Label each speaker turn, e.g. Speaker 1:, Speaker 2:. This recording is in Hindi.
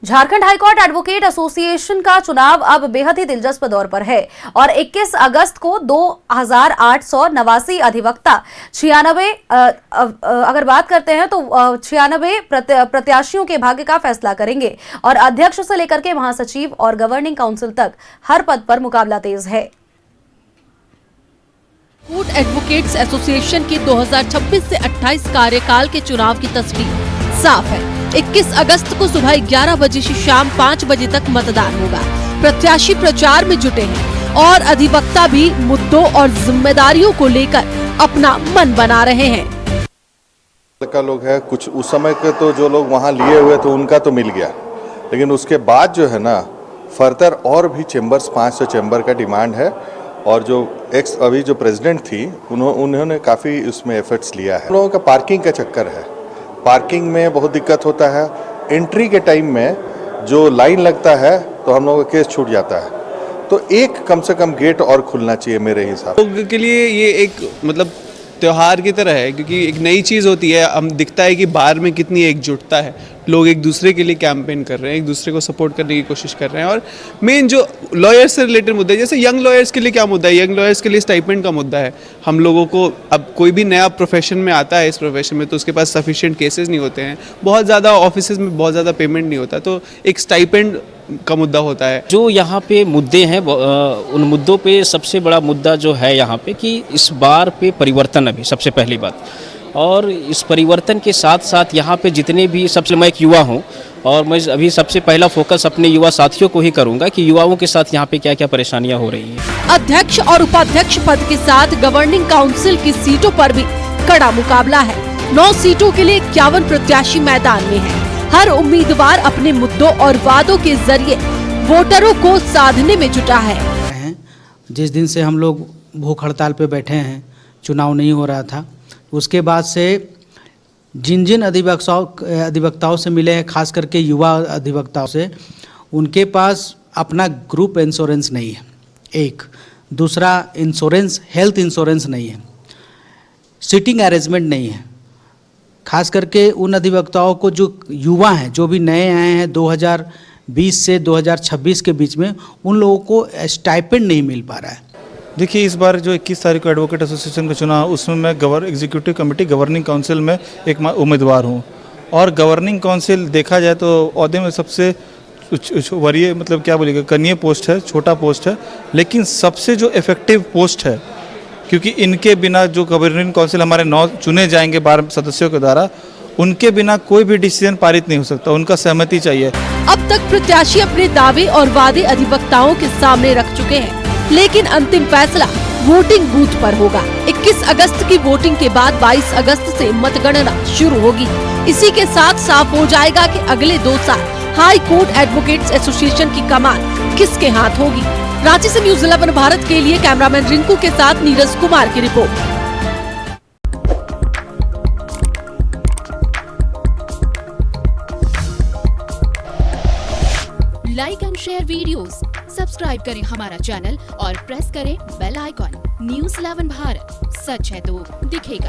Speaker 1: झारखंड हाईकोर्ट एडवोकेट एसोसिएशन का चुनाव अब बेहद ही दिलचस्प दौर पर है और 21 अगस्त को 2889 अधिवक्ता 96 अगर बात करते हैं तो 96 प्रत्याशियों के भाग्य का फैसला करेंगे और अध्यक्ष से लेकर के महासचिव और गवर्निंग काउंसिल तक हर पद पर मुकाबला तेज है।
Speaker 2: कोर्ट एडवोकेट्स एसोसिएशन के 2026 से 28 कार्यकाल के चुनाव की तस्वीर साफ है। 21 अगस्त को सुबह 11 बजे से शाम 5 बजे तक मतदान होगा। प्रत्याशी प्रचार में जुटे हैं और अधिवक्ता भी मुद्दों और जिम्मेदारियों को लेकर अपना मन बना रहे हैं।
Speaker 3: का लोग है कुछ उस समय के तो जो लोग वहाँ लिए हुए थे उनका तो मिल गया, लेकिन उसके बाद जो है ना फर्दर और भी चेंबर्स 500 चेंबर का डिमांड है और जो अभी जो प्रेसिडेंट थी उन्होंने काफ़ी उसमें एफर्ट्स लिया है। लोगों का पार्किंग का चक्कर है, पार्किंग में बहुत दिक्कत होता है। एंट्री के टाइम में जो लाइन लगता है तो हम लोगों का केस छूट जाता है। तो एक कम से कम गेट और खुलना चाहिए मेरे हिसाब से।
Speaker 4: लोगों के लिए ये एक मतलब त्योहार की तरह है, क्योंकि एक नई चीज़ होती है। हम दिखता है कि बाहर में कितनी एकजुटता है, लोग एक दूसरे के लिए कैंपेन कर रहे हैं, एक दूसरे को सपोर्ट करने की कोशिश कर रहे हैं। और मेन जो लॉयर्स से रिलेटेड मुद्दे, जैसे यंग लॉयर्स के लिए क्या मुद्दा है, यंग लॉयर्स के लिए स्टाइपेंड का मुद्दा है। हम लोगों को अब कोई भी नया प्रोफेशन में आता है, इस प्रोफेशन में तो उसके पास सफिशिएंट केसेस नहीं होते हैं, बहुत ज़्यादा ऑफिस में बहुत ज़्यादा पेमेंट नहीं होता, तो एक स्टाइपेंड का मुद्दा होता है।
Speaker 5: जो यहाँ पे मुद्दे हैं उन मुद्दों पे सबसे बड़ा मुद्दा जो है यहाँ पे कि इस बार पे परिवर्तन, अभी सबसे पहली बात, और इस परिवर्तन के साथ साथ यहाँ पे जितने भी, सबसे मैं एक युवा हूँ और मैं अभी सबसे पहला फोकस अपने युवा साथियों को ही करूँगा कि युवाओं के साथ यहाँ पे क्या क्या परेशानियाँ हो रही हैं।
Speaker 2: अध्यक्ष और उपाध्यक्ष पद के साथ गवर्निंग काउंसिल की सीटों पर भी कड़ा मुकाबला है। 9 सीटों के लिए 51 प्रत्याशी मैदान में हैं। हर उम्मीदवार अपने मुद्दों और वादों के जरिए वोटरों को साधने में जुटा है।
Speaker 6: जिस दिन से हम लोग भूख हड़ताल पे बैठे हैं, चुनाव नहीं हो रहा था, उसके बाद से जिन जिन अधिवक्ताओं से मिले हैं, खास करके युवा अधिवक्ताओं से, उनके पास अपना ग्रुप इंश्योरेंस नहीं है। एक दूसरा इंश्योरेंस, हेल्थ इंश्योरेंस नहीं है, सिटिंग अरेंजमेंट नहीं है। खास करके उन अधिवक्ताओं को जो युवा हैं, जो भी नए आए हैं 2020 से 2026 के बीच में, उन लोगों को स्टाइपेंड नहीं मिल पा रहा है।
Speaker 7: देखिए, इस बार जो 21 तारीख को एडवोकेट एसोसिएशन का चुनाव, उसमें मैं एग्जीक्यूटिव कमेटी गवर्निंग काउंसिल में एक उम्मीदवार हूं। और गवर्निंग काउंसिल देखा जाए तो ओहदे में सबसे वरीय, मतलब क्या बोलिएगा, कनीय पोस्ट है, छोटा पोस्ट है, लेकिन सबसे जो इफेक्टिव पोस्ट है, क्योंकि इनके बिना जो गवर्निंग काउंसिल हमारे 9 चुने जाएंगे 12 सदस्यों के द्वारा, उनके बिना कोई भी डिसीजन पारित नहीं हो सकता, उनका सहमति चाहिए।
Speaker 2: अब तक प्रत्याशी अपने दावे और वादे अधिवक्ताओं के सामने रख चुके हैं, लेकिन अंतिम फैसला वोटिंग बूथ पर होगा। 21 अगस्त की वोटिंग के बाद 22 अगस्त से मतगणना शुरू होगी। इसी के साथ साफ हो जाएगा कि अगले 2 साल हाई कोर्ट एडवोकेट्स एसोसिएशन की कमान किसके हाथ होगी। रांची से न्यूज़ 11 भारत के लिए कैमरामैन रिंकू के साथ नीरज कुमार की report.
Speaker 8: Like and share videos, subscribe करें हमारा चैनल और प्रेस करें बेल आइकॉन। न्यूज़ 11 भारत, सच है तो दिखेगा।